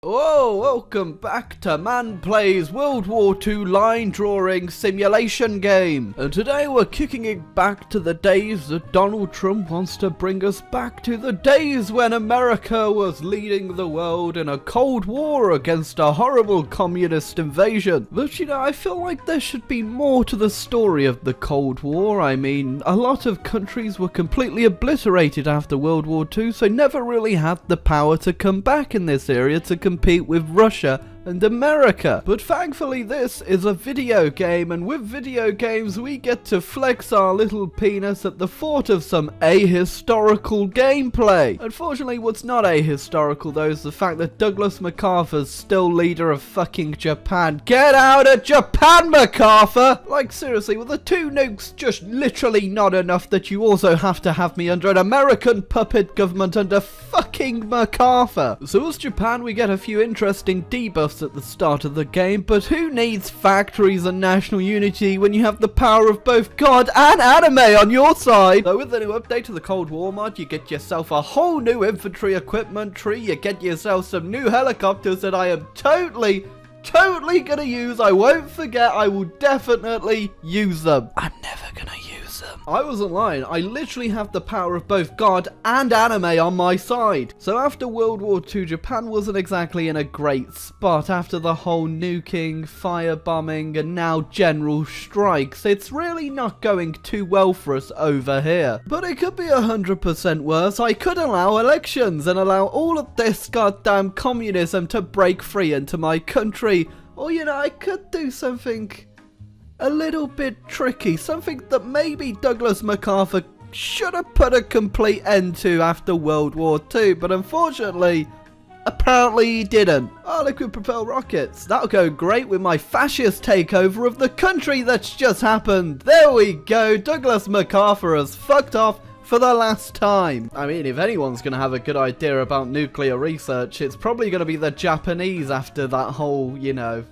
Oh, welcome back to Man Plays World War II line drawing simulation game. And today we're kicking it back to the days that Donald Trump wants to bring us back to, the days when America was leading the world in a Cold War against a horrible communist invasion. But you know, I feel like there should be more to the story of the Cold War. I mean, a lot of countries were completely obliterated after World War II, so never really had the power to come back in this area to compete with Russia and America. But thankfully this is a video game, and with video games we get to flex our little penis at the thought of some ahistorical gameplay. Unfortunately, what's not ahistorical though is the fact that Douglas MacArthur's still leader of fucking Japan. Get out of Japan, MacArthur! Like seriously, were the two nukes just literally not enough that you also have to have me under an American puppet government under fucking MacArthur? So as Japan, we get a few interesting debuffs at the start of the game, but who needs factories and national unity when you have the power of both God and anime on your side? So with the new update to the Cold War mod, you get yourself a whole new infantry equipment tree, you get yourself some new helicopters that I am totally gonna use. I won't forget, I will definitely use them. I'm never gonna use them. I wasn't lying, I literally have the power of both God and anime on my side. So after World War II, Japan wasn't exactly in a great spot after the whole nuking, firebombing, and now general strikes. It's really not going too well for us over here. But it could be 100% worse. I could allow elections and allow all of this goddamn communism to break free into my country. Or, you know, I could do something a little bit tricky, something that maybe Douglas MacArthur should have put a complete end to after World War II, but unfortunately, apparently he didn't. Oh, liquid propelled rockets. That'll go great with my fascist takeover of the country that's just happened. There we go, Douglas MacArthur has fucked off for the last time. I mean, if anyone's going to have a good idea about nuclear research, it's probably going to be the Japanese after that whole, you know,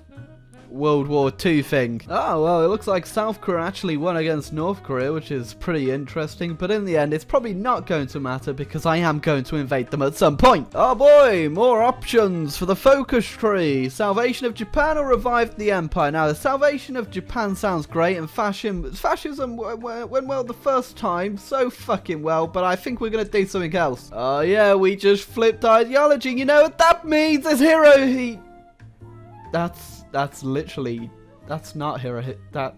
World War II thing. Oh, well, it looks like South Korea actually won against North Korea, which is pretty interesting, but in the end, it's probably not going to matter because I am going to invade them at some point. Oh boy, more options for the focus tree. Salvation of Japan or revive the empire. Now, the salvation of Japan sounds great, and fascism went well the first time, so fucking well, but I think we're going to do something else. Oh yeah, we just flipped ideology. You know what that means? It's Hirohito. That's literally, that's not Hirohito,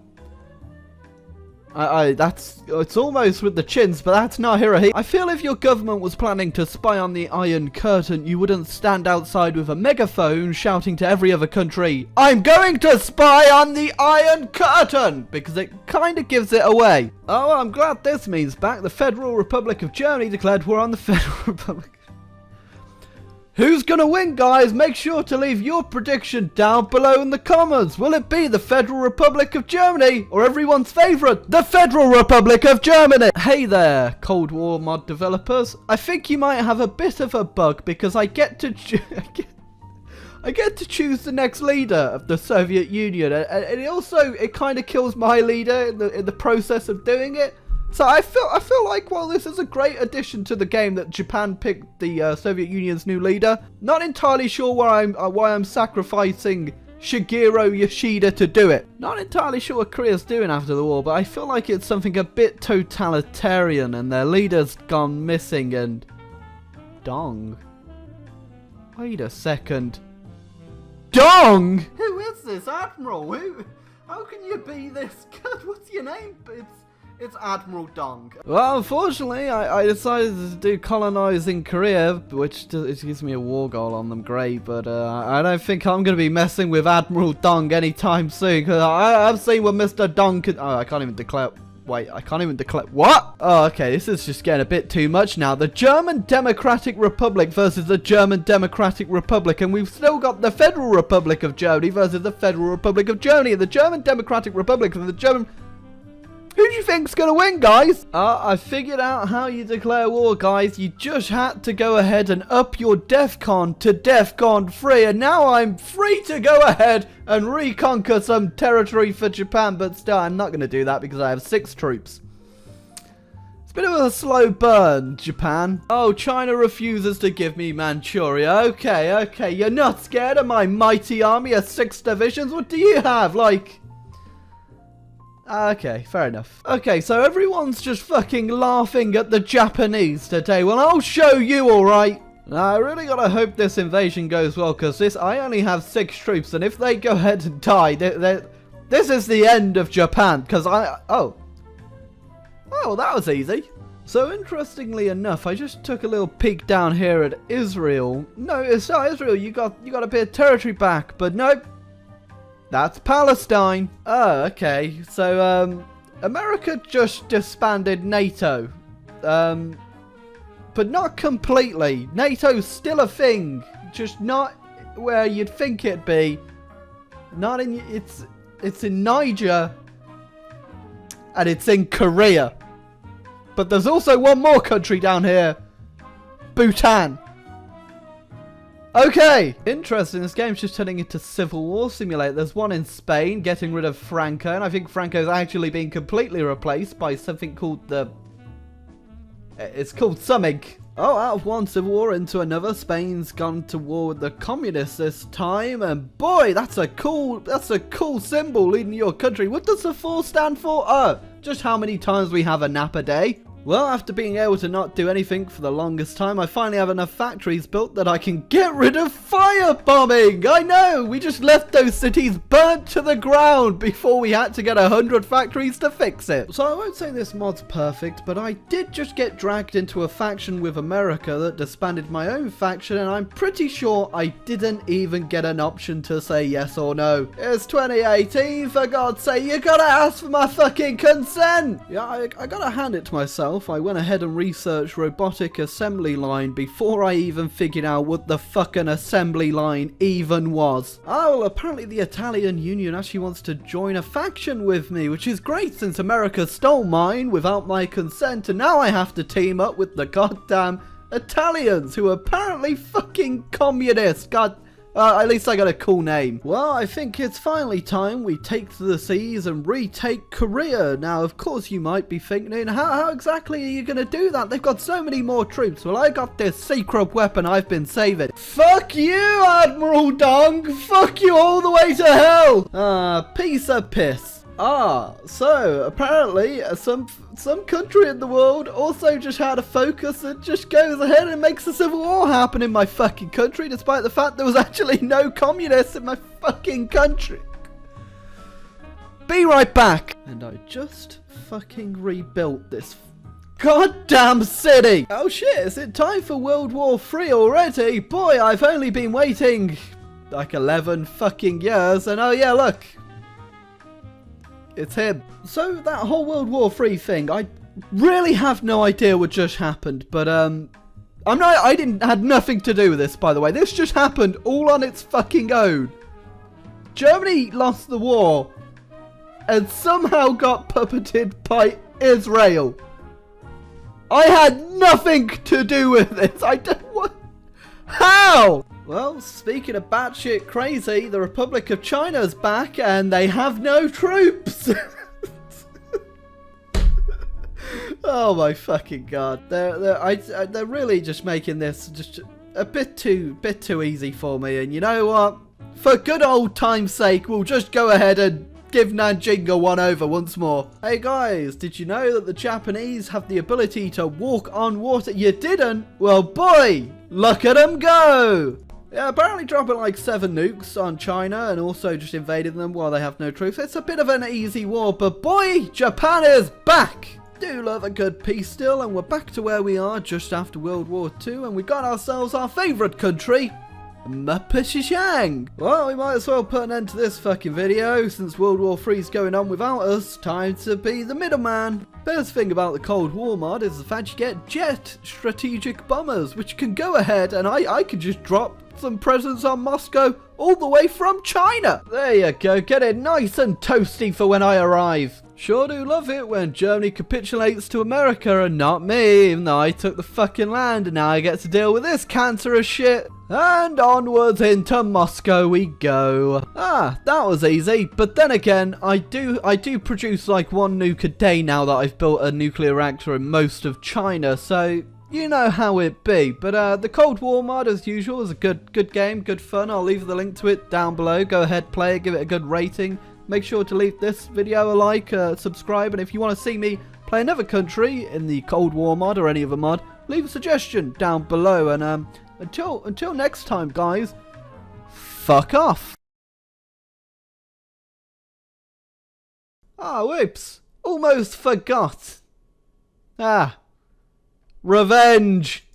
it's almost with the chins, but that's not Hirohito. I feel if your government was planning to spy on the Iron Curtain, you wouldn't stand outside with a megaphone shouting to every other country, I'm going to spy on the Iron Curtain, because it kind of gives it away. Oh, I'm glad this means back. The Federal Republic of Germany declared war on the Federal Republic. Who's gonna win, guys? Make sure to leave your prediction down below in the comments. Will it be the Federal Republic of Germany or everyone's favourite, the Federal Republic of Germany? Hey there, Cold War mod developers. I think you might have a bit of a bug because I get to choose the next leader of the Soviet Union, and it kind of kills my leader in the process of doing it. So I feel like, well, this is a great addition to the game that Japan picked the Soviet Union's new leader. Not entirely sure why I'm sacrificing Shigeru Yoshida to do it. Not entirely sure what Korea's doing after the war, but I feel like it's something a bit totalitarian, and their leader's gone missing. And Dong. Wait a second. Dong. Who is this Admiral? How can you be this? God, what's your name? It's Admiral Dong. Well, unfortunately, I decided to do colonizing Korea, which it gives me a war goal on them, great, but I don't think I'm going to be messing with Admiral Dong anytime soon, because I've seen what Mr. Dong could... Oh, I can't even declare... Wait, I can't even declare... What? Oh, okay, this is just getting a bit too much now. The German Democratic Republic versus the German Democratic Republic, and we've still got the Federal Republic of Germany versus the Federal Republic of Germany, and the German Democratic Republic and the German... Who do you think's gonna win, guys? I figured out how you declare war, guys. You just had to go ahead and up your DEFCON to DEFCON 3, and now I'm free to go ahead and reconquer some territory for Japan, but still, I'm not gonna do that because I have 6 troops. Bit of a slow burn, Japan. Oh, China refuses to give me Manchuria. Okay. You're not scared of my mighty army of 6 divisions? What do you have? Like... Okay, fair enough. Okay, so everyone's just fucking laughing at the Japanese today. Well, I'll show you, alright? Now, I really gotta hope this invasion goes well, because I only have 6 troops, and if they go ahead and die, this is the end of Japan, because Oh, that was easy. So, interestingly enough, I just took a little peek down here at Israel. No, it's not Israel, you got a bit of territory back, but nope. That's Palestine. Oh, okay. So, America just disbanded NATO. But not completely. NATO's still a thing. Just not where you'd think it'd be. Not in... It's in Niger. And it's in Korea. But there's also one more country down here. Bhutan. Okay, interesting. This game's just turning into Civil War Simulator. There's one in Spain, getting rid of Franco, and I think Franco's actually being completely replaced by something called the... It's called something. Oh, out of one civil war into another, Spain's gone to war with the communists this time, and boy, that's a cool symbol leading your country. What does the 4 stand for? Oh, just how many times we have a nap a day. Well, after being able to not do anything for the longest time, I finally have enough factories built that I can get rid of firebombing! I know! We just left those cities burnt to the ground before we had to get 100 factories to fix it. So I won't say this mod's perfect, but I did just get dragged into a faction with America that disbanded my own faction, and I'm pretty sure I didn't even get an option to say yes or no. It's 2018, for God's sake, you gotta ask for my fucking consent! Yeah, I gotta hand it to myself. I went ahead and researched robotic assembly line before I even figured out what the fucking assembly line even was. Oh, well, apparently the Italian Union actually wants to join a faction with me, which is great since America stole mine without my consent, and now I have to team up with the goddamn Italians, who are apparently fucking communist. God. At least I got a cool name. Well, I think it's finally time we take to the seas and retake Korea. Now, of course, you might be thinking, how exactly are you going to do that? They've got so many more troops. Well, I got this secret weapon I've been saving. Fuck you, Admiral Dong. Fuck you all the way to hell. Piece of piss. So apparently some country in the world also just had a focus that just goes ahead and makes a civil war happen in my fucking country, despite the fact there was actually no communists in my fucking country. Be right back. And I just fucking rebuilt this goddamn city. Oh shit, is it time for World War III already? Boy, I've only been waiting like 11 fucking years, and oh yeah, look. It's him. So that whole World War III thing, I really have no idea what just happened, but I had nothing to do with this, by the way. This just happened all on its fucking own. Germany lost the war and somehow got puppeted by Israel. I had nothing to do with this. I don't what? How? Well, speaking of batshit crazy, the Republic of China's back and they have no troops. Oh my fucking god! They're really just making this just a bit too easy for me. And you know what? For good old time's sake, we'll just go ahead and give Nanjing a one-over once more. Hey guys, did you know that the Japanese have the ability to walk on water? You didn't? Well, boy, look at them go! Yeah, apparently dropping like 7 nukes on China and also just invading them while they have no troops. It's a bit of an easy war, but boy, Japan is back! Do love a good peace still, and we're back to where we are just after World War II, and we got ourselves our favourite country, Mapishishang. Well, we might as well put an end to this fucking video, since World War III's going on without us. Time to be the middleman. Best thing about the Cold War mod is the fact you get jet strategic bombers, which can go ahead and I could just drop some presents on Moscow all the way from China. There you go, get it nice and toasty for when I arrive. Sure do love it when Germany capitulates to America and not me, even though I took the fucking land and now I get to deal with this cancerous shit. And onwards into Moscow we go. Ah, that was easy. But then again, I do produce like one nuke a day now that I've built a nuclear reactor in most of China, so you know how it be. But the Cold War mod, as usual, is a good game, good fun. I'll leave the link to it down below. Go ahead, play it, give it a good rating. Make sure to leave this video a like, subscribe, and if you want to see me play another country in the Cold War mod or any other mod, leave a suggestion down below. And until next time, guys, fuck off. Ah, whoops. Almost forgot. Ah. Revenge.